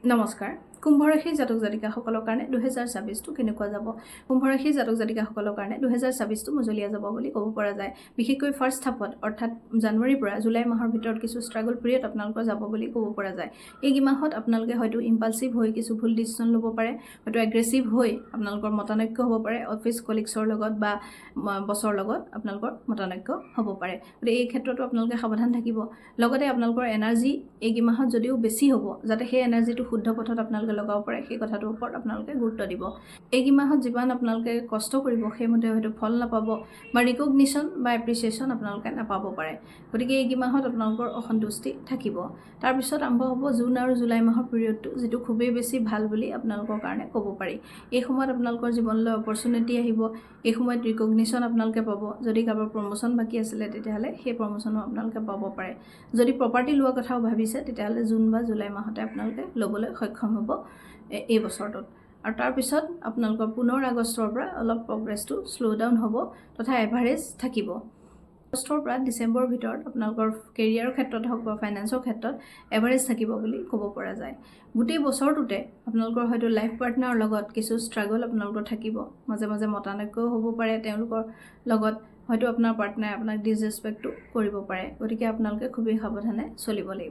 নমস্কাৰ। কুম্ভ ৰাশিৰ জাতক জাতিকাসকলৰ কাৰণে 2024টো কেনেকুৱা যাব? কুম্ভ ৰাশিৰ জাতক জাতিকাসকলৰ কাৰণে 2024টো মজলীয়া যাব বুলি ক'ব পৰা যায়। বিশেষকৈ ফাৰ্ষ্ট হাফত অৰ্থাৎ জানুৱাৰীৰ পৰা জুলাই মাহৰ ভিতৰত কিছু ষ্ট্ৰাগল পিৰিয়ড আপোনালোকৰ যাব বুলি ক'ব পৰা যায়। এই মাহত আপোনালোকে হয়তো ইম্পালচিভ হৈ কিছু ভুল ডিচিশ্যন ল'ব পাৰে, হয়তো এগ্ৰেছিভ হৈ আপোনালোকৰ মতানৈক্য হ'ব পাৰে, অফিচ কলিগছৰ লগত বা বছৰ লগত আপোনালোকৰ মতানৈক্য হ'ব পাৰে। গতিকে এই ক্ষেত্ৰতো আপোনালোকে সাৱধান থাকিব। লগতে আপোনালোকৰ এনাৰ্জি এই মাহত যদিও বেছি হ'ব, যাতে সেই এনাৰ্জিটো শুদ্ধ পথত আপোনালোকে লগাব পাৰে সেই কথাটোৰ ওপৰত আপোনালোকে গুৰুত্ব দিব। এই মাহত যিমান আপোনালোকে কষ্ট কৰিব সেইমতে হয়তো ফল নাপাব বা ৰিকগনিশ্যন বা এপ্ৰিচিয়েশ্যন আপোনালোকে নাপাব পাৰে। গতিকে এই মাহত আপোনালোকৰ অসন্তুষ্টি থাকিব। তাৰপিছত আৰম্ভ হ'ব জুন আৰু জুলাই মাহৰ পিৰিয়ডটো, যিটো খুবেই বেছি ভাল বুলি আপোনালোকৰ কাৰণে ক'ব পাৰি। এই সময়ত আপোনালোকৰ জীৱনলৈ অপৰচুনিটি আহিব, এই সময়ত ৰিকগনিশ্যন আপোনালোকে পাব। যদি কাৰোবাৰ প্ৰমোশ্যন বাকী আছিলে তেতিয়াহ'লে সেই প্ৰমোশ্যনো আপোনালোকে পাব পাৰে। যদি প্ৰপাৰ্টি লোৱাৰ কথাও ভাবিছে তেতিয়াহ'লে জুন বা জুলাই মাহতে আপোনালোকে ল'বলৈ সক্ষম হ'ব এই বছৰটোত। আৰু তাৰপিছত আপোনালোকৰ পুনৰ আগষ্টৰ পৰা অলপ প্ৰগ্ৰেছটো শ্ল' ডাউন হ'ব তথা এভাৰেজ থাকিব। আগষ্টৰ পৰা ডিচেম্বৰৰ ভিতৰত আপোনালোকৰ কেৰিয়াৰৰ ক্ষেত্ৰত হওক বা ফাইনেন্সৰ ক্ষেত্ৰত এভাৰেজ থাকিব বুলি ক'ব পৰা যায়। গোটেই বছৰটোতে আপোনালোকৰ হয়তো লাইফ পাৰ্টনাৰৰ লগত কিছু ষ্ট্ৰাগল আপোনালোকৰ থাকিব, মাজে মাজে মতানৈক্যও হ'ব পাৰে তেওঁলোকৰ লগত, হয়তো আপোনাৰ পাৰ্টনাৰে আপোনাক ডিছৰেচপেক্টটো কৰিব পাৰে। গতিকে আপোনালোকে খুবেই সাৱধানে চলিব লাগিব।